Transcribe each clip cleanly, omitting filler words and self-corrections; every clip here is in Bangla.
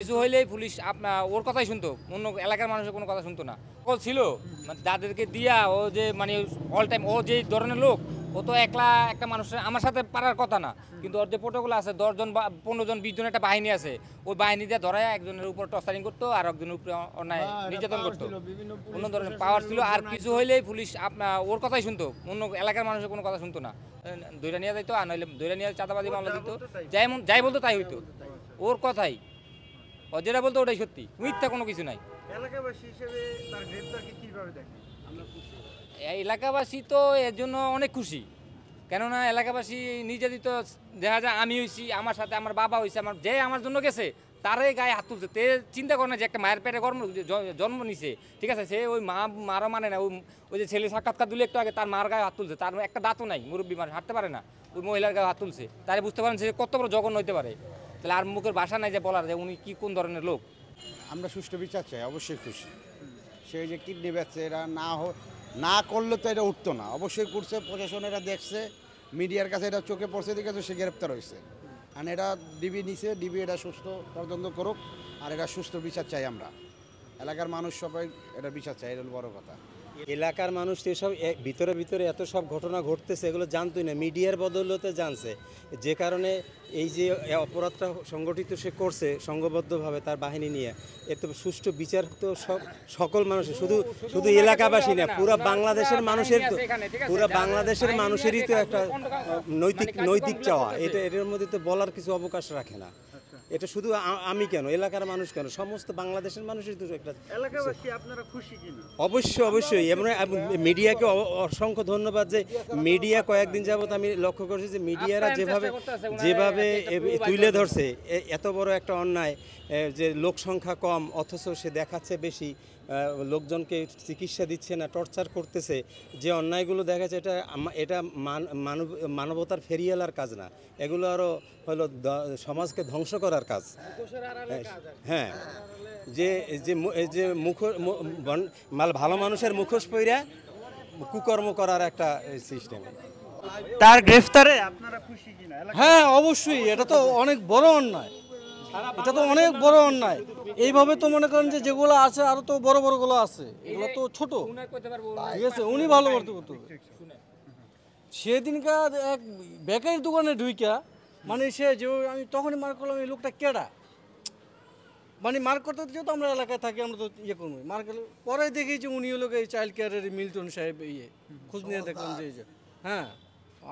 কিছু হইলেই পুলিশ আপনার ওর কথাই শুনতো, অন্য এলাকার মানুষের কোনো কথা শুনতো না। কল ছিল মানে যাদেরকে দিয়া ও যে মানে অল টাইম ও যে ধরনের লোক, ও তো একলা একটা মানুষের আমার সাথে পারার কথা না, কিন্তু ওর যে প্রোটোকল আছে 10 জন বা 15 জন 20 জন একটা বাহিনী আছে, ওই বাহিনী দিয়ে ধরায় একজনের উপর টর্চারিং করতো আর একজনের উপরে অন্যায় নির্যাতন করতো, অন্য ধরনের পাওয়ার ছিল। আর কিছু হইলেই পুলিশ আপনার ওর কথাই শুনতো, অন্য এলাকার মানুষের কোনো কথা শুনতো না। ধইরা নিয়ে যাইতো, আর নইলে ধইরা নিয়ে চাঁদাবাজি মামলা দিত, যাই বলতো তাই হইতো, ওর কথাই। ও যেটা বলতো ওটাই সত্যি, মিথ্যা কোনো কিছু নাই। এলাকাবাসী হিসেবে তার গ্রেপ্তারকে কিভাবে দেখেন? এই এলাকাবাসী তো এর জন্য অনেক খুশি, কেননা এলাকাবাসী নির্যাতিত দেখা যায় আমি হয়েছি, আমার সাথে আমার বাবা হয়েছে, আমার যে আমার জন্য গেছে তারাই গায়ে হাত তুলছে। তে চিন্তা করে না যে একটা মায়ের পেটে জন্ম নিছে, ঠিক আছে, সে ওই মারও মানে না, ওই যে ছেলে সাক্ষাৎকার দিলে একটু আগে তার মার গায়ে হাত তুলছে, তার একটা দাঁতও নাই, মুরব্বী মানুষ হাঁটতে পারে না, ওই মহিলার গায়ে হাত তুলছে, তারে বুঝতে পারেন সে কত বড় জঘন্য হইতে পারে। তাহলে আর মুখের ভাষা নাই যে বলার যে উনি কি কোন ধরনের লোক। আমরা সুষ্ঠু বিচার চাই, অবশ্যই খুশি। সেই যে কিডনি বেচছে এরা না করলে তো এটা উঠতো না, অবশ্যই করছে, প্রশাসন এটা দেখছে, মিডিয়ার কাছে এটা চোখে পড়ছে, ঠিক আছে, সে গ্রেপ্তার হয়েছে। আর এটা ডিবি নিছে, ডিবি এটা সুস্থ তদন্ত করুক, আর এটা সুস্থ বিচার চাই আমরা। এলাকার মানুষ সবাই এটা বিচার চাই, এটা হলো বড় কথা। এলাকার মানুষ তো এসব ভিতরে ভিতরে এত সব ঘটনা ঘটতেছে এগুলো জানতোই না, মিডিয়ার বদৌলতে জানছে, যে কারণে এই যে অপরাধটা সংগঠিত সে করছে সংঘবদ্ধভাবে তার বাহিনী নিয়ে, এত সুষ্ঠু বিচার তো সকল মানুষের, শুধু এলাকাবাসী না, পুরো বাংলাদেশের মানুষের তো, পুরো বাংলাদেশের মানুষেরই তো একটা নৈতিক চাওয়া, এটার মধ্যে তো বলার কিছু অবকাশ রাখে না। এটা শুধু আমি কেন, এলাকার মানুষ কেন, সমস্ত বাংলাদেশের মানুষের তো একটা। এলাকাবাসী আপনারা খুশি কিনা? অবশ্যই এবং মিডিয়াকে অসংখ্য ধন্যবাদ যে মিডিয়া কয়েকদিন যাবত আমি লক্ষ্য করছি যে মিডিয়ারা যেভাবে তুলে ধরছে এত বড় একটা অন্যায়, যে লোক সংখ্যা কম অথচ সে দেখাচ্ছে বেশি, লোকজনকে চিকিৎসা দিচ্ছে না, টর্চার করতেছে, যে অন্যায়গুলো দেখাচ্ছে, এটা মানবতার ফেরিয়ালার কাজ না, এগুলো আরও হলো সমাজকে ধ্বংস করার কাজ। হ্যাঁ, যে ভালো মানুষের মুখোশ পইরা কুকর্ম করার একটা সিস্টেম। তার গ্রেফতারে আপনারা খুশি কিনা? হ্যাঁ, অবশ্যই, এটা তো অনেক বড় অন্যায়, এটা তো অনেক বড় অন্যায়। এইভাবে তো মনে করেন যে যেগুলো আছে আরো তো বড় বড়গুলো আছে, এগুলো তো ছোট, ঠিক আছে, উনি ভালো করতে করতে। সেদিনকার এক বেকারির দোকানে ঢুইকা মানে সে যে আমি তখনই মার্ক করলাম এই লোকটা কেডা, মানে মার্ক করতে যেহেতু আমরা এলাকায় থাকি আমরা তো ইয়ে করবো, মার্ক করলে পরে দেখি যে উনি হলো এই চাইল্ড কেয়ারের মিল্টন সাহেব, খোঁজ নিয়ে দেখলাম যে হ্যাঁ,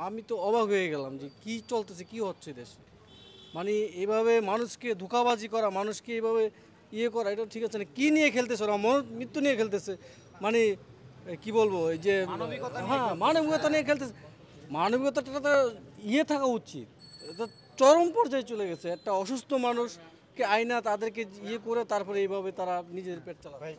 আমি তো অবাক হয়ে গেলাম যে কি চলতেছে, কি হচ্ছে দেশে। মানে এইভাবে মানুষকে ধোঁকাবাজি করা, মানুষকে এইভাবে ইয়ে করা, এটা ঠিক আছে না। কী নিয়ে খেলতেছে ওরা, মৃত্যু নিয়ে খেলতেছে, মানে কি বলবো, এই যে হ্যাঁ মানবিকতা নিয়ে খেলতেছে। মানবিকতাটা তো ইয়ে থাকা উচিত, এটা চরম পর্যায়ে চলে গেছে। একটা অসুস্থ মানুষকে আইনা তাদেরকে ইয়ে করে তারপরে এইভাবে তারা নিজের পেট চালায়।